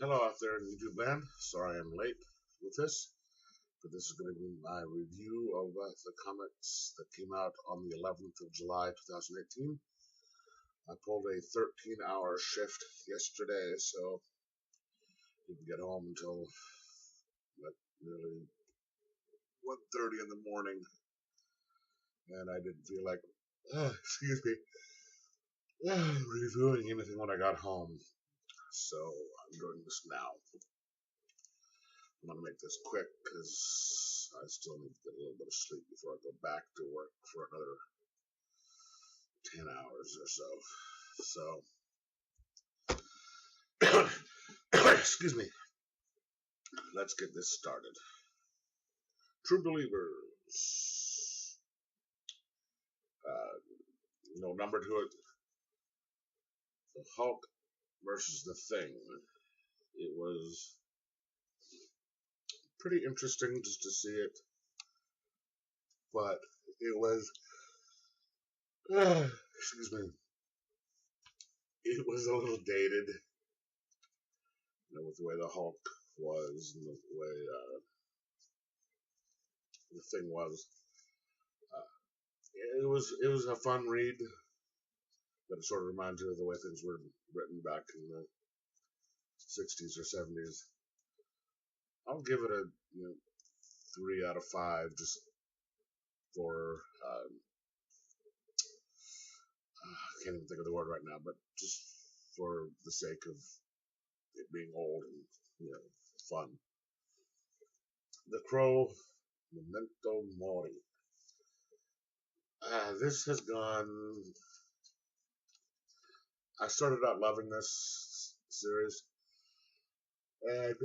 Hello out there in YouTube land. Sorry I'm late with this, but this is going to be my review of the comics that came out on the 11th of July 2018. I pulled a 13-hour shift yesterday, so didn't get home until like nearly 1:30 in the morning, and I didn't feel like, excuse me, reviewing anything when I got home. So I'm doing this now. I'm going to make this quick because I still need to get a little bit of sleep before I go back to work for another 10 hours or so. Excuse me. Let's get this started. True Believers. No number to it. The Hulk versus the Thing. It was pretty interesting just to see it, but it was, excuse me, it was a little dated, with the way the Hulk was and the way the Thing was. It was a fun read, but it sort of reminds you of the way things were written back in the 60s or 70s. I'll give it a 3 out of 5 just for I can't even think of the word right now, but just for the sake of it being old and fun. The Crow, Memento Mori. This has gone. I started out loving this series, and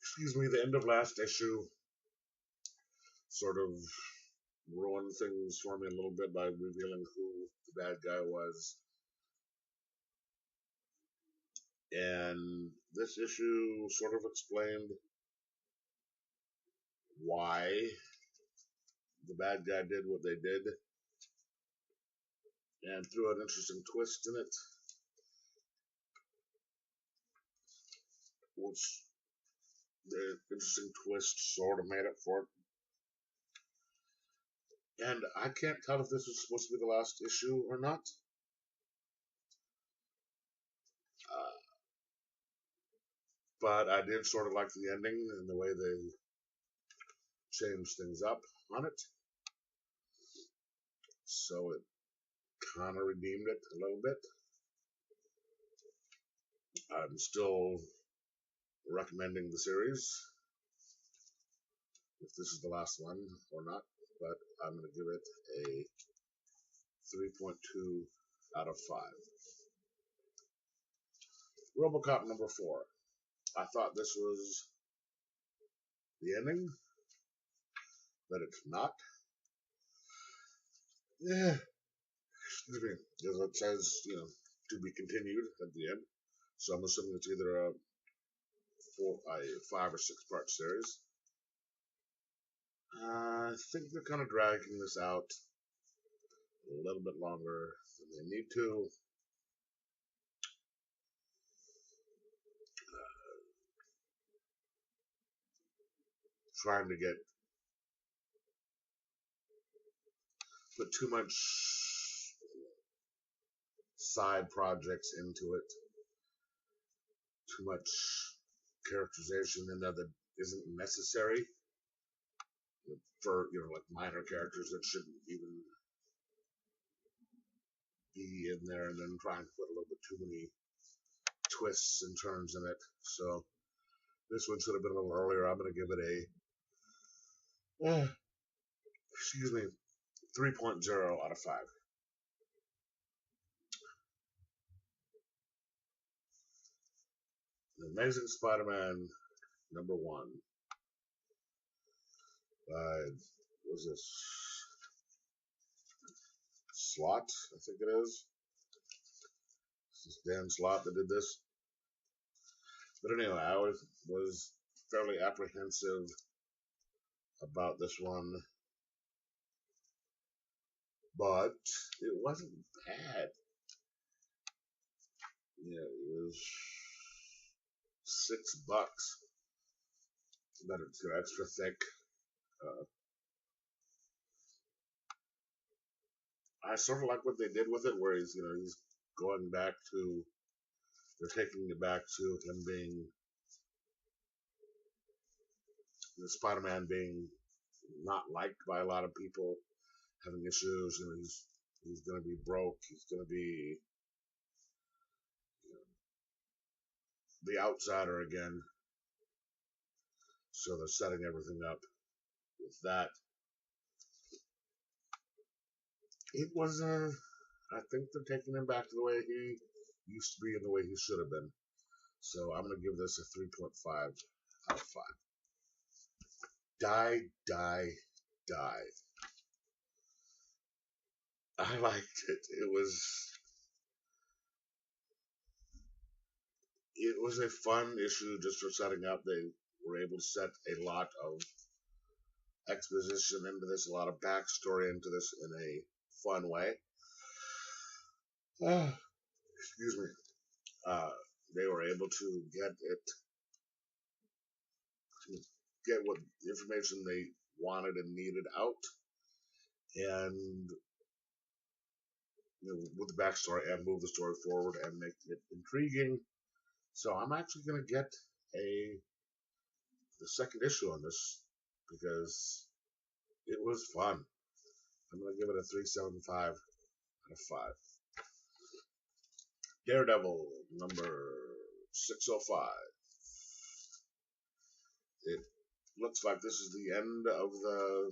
excuse me, the end of last issue sort of ruined things for me a little bit by revealing who the bad guy was. And this issue sort of explained why the bad guy did what they did and threw an interesting twist in it, which the interesting twist sort of made up for it. And I can't tell if this was supposed to be the last issue or not. But I did sort of like the ending and the way they changed things up on it. So it kind of redeemed it a little bit. I'm still recommending the series, if this is the last one or not, but I'm going to give it a 3.2 out of 5. RoboCop number 4. I thought this was the ending, but it's not. Yeah, excuse me, because it says, to be continued at the end. So I'm assuming it's either a 5 or 6 part series. I think they're kind of dragging this out a little bit longer than they need to. Trying to put too much side projects into it, too much characterization in there that isn't necessary for like minor characters that shouldn't even be in there, and then trying to put a little bit too many twists and turns in it. So this one should have been a little earlier. I'm going to give it a excuse me, 3.0 out of 5. The Amazing Spider-Man number 1 by, was this Slott? I think it is. This is Dan Slott that did this. But anyway, I was fairly apprehensive about this one, but it wasn't bad. Yeah, it was $6, but it's extra thick. Uh, I sort of like what they did with it, where he's going back to, they're taking it back to him being, Spider-Man being not liked by a lot of people, having issues. He's going to be broke. He's going to be, you know, the outsider again. So they're setting everything up with that. It was I think they're taking him back to the way he used to be and the way he should have been. So I'm going to give this a 3.5 out of 5. Die, die, die. I liked it. It was a fun issue just for setting up. They were able to set a lot of exposition into this, a lot of backstory into this in a fun way. Excuse me. They were able to get what information they wanted and needed out, and with the backstory, and move the story forward and make it intriguing. So I'm actually going to get the second issue on this because it was fun. I'm going to give it a 3.75 out of 5. Daredevil number 605. It looks like this is the end of the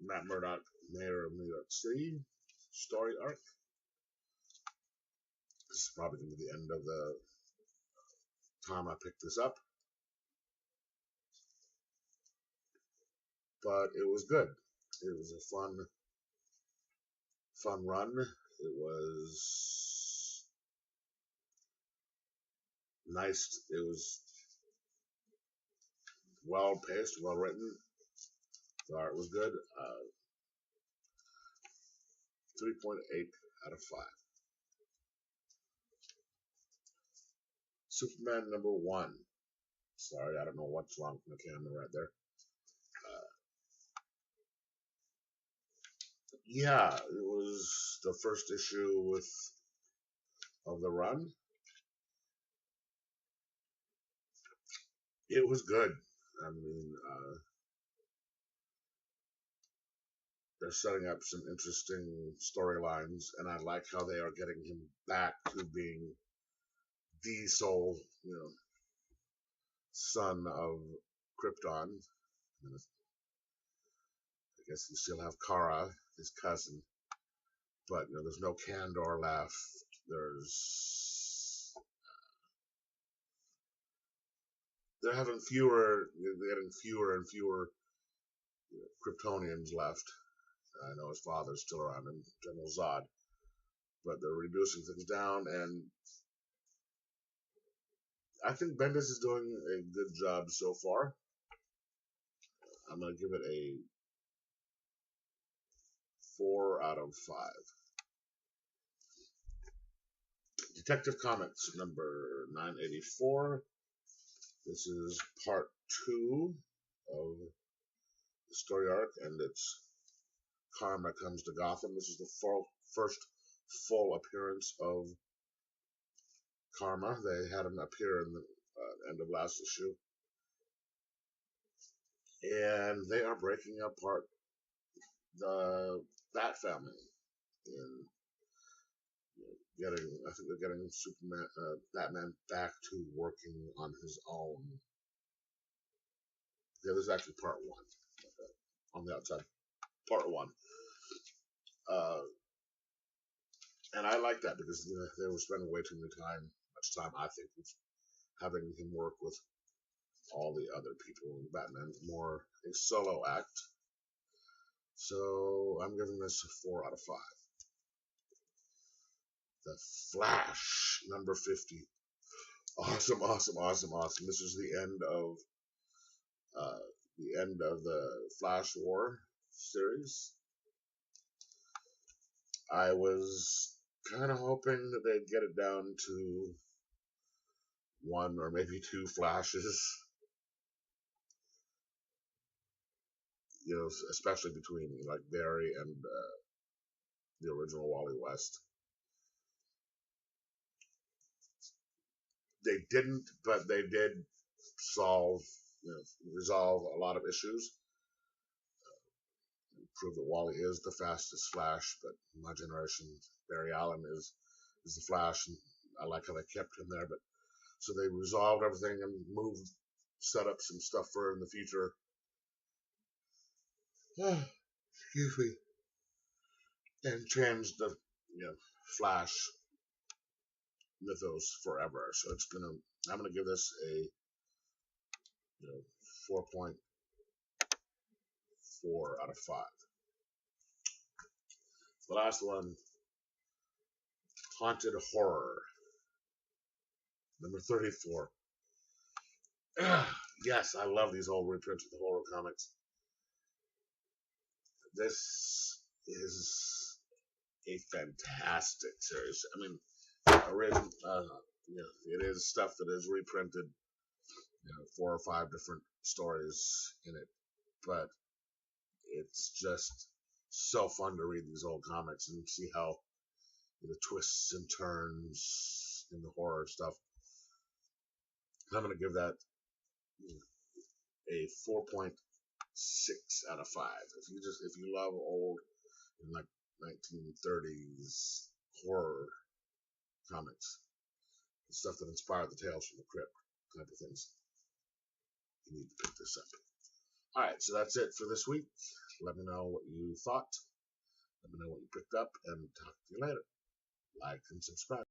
Matt Murdock, Mayor of New York City story arc. This is probably going to be the end of the time I picked this up. But it was good. It was a fun run. It was nice. It was well paced, well written. The art was good. 3.8 out of 5. Superman number 1. Sorry, I don't know what's wrong with the camera right there. Yeah, it was the first issue of the run. It was good. I mean, they're setting up some interesting storylines, and I like how they are getting him back to being the sole, son of Krypton. And I guess you still have Kara, his cousin, but there's no Kandor left. They're getting fewer and fewer Kryptonians left. I know his father's still around, and General Zod, but they're reducing things down, and I think Bendis is doing a good job so far. I'm going to give it a 4 out of 5. Detective Comics number 984. This is part 2 of the story arc, and it's Karma Comes to Gotham. This is the first full appearance of Karma. They had him appear in the end of last issue. And they are breaking apart the Bat family. And I think they're getting Batman back to working on his own. Yeah, this is actually part 1. On the outside. Part 1. And I like that because they were spending way too much time, I think, with having him work with all the other people. Batman's more a solo act. So I'm giving this a 4 out of 5. The Flash, number 50. Awesome. This is the end of the Flash War series. I was kind of hoping that they'd get it down to one or maybe two flashes, especially between like Barry and the original Wally West. They didn't, but they did resolve a lot of issues. Prove that Wally is the fastest Flash, but my generation, Barry Allen is the Flash, and I like how they kept him there. But so they resolved everything and set up some stuff for in the future. Excuse me. And changed the Flash mythos forever. So I'm gonna give this a 4.4 out of 5. The last one, Haunted Horror, number 34. Yes, I love these old reprints of the horror comics. This is a fantastic series. I mean, it is stuff that is reprinted, 4 or 5 different stories in it, but it's just so fun to read these old comics and see how the twists and turns in the horror stuff. I'm going to give that a 4.6 out of 5. If you love old like 1930s horror comics, the stuff that inspired the Tales from the Crypt type of things, you need to pick this up. All right, so that's it for this week. Let me know what you thought. Let me know what you picked up, and talk to you later. Like and subscribe.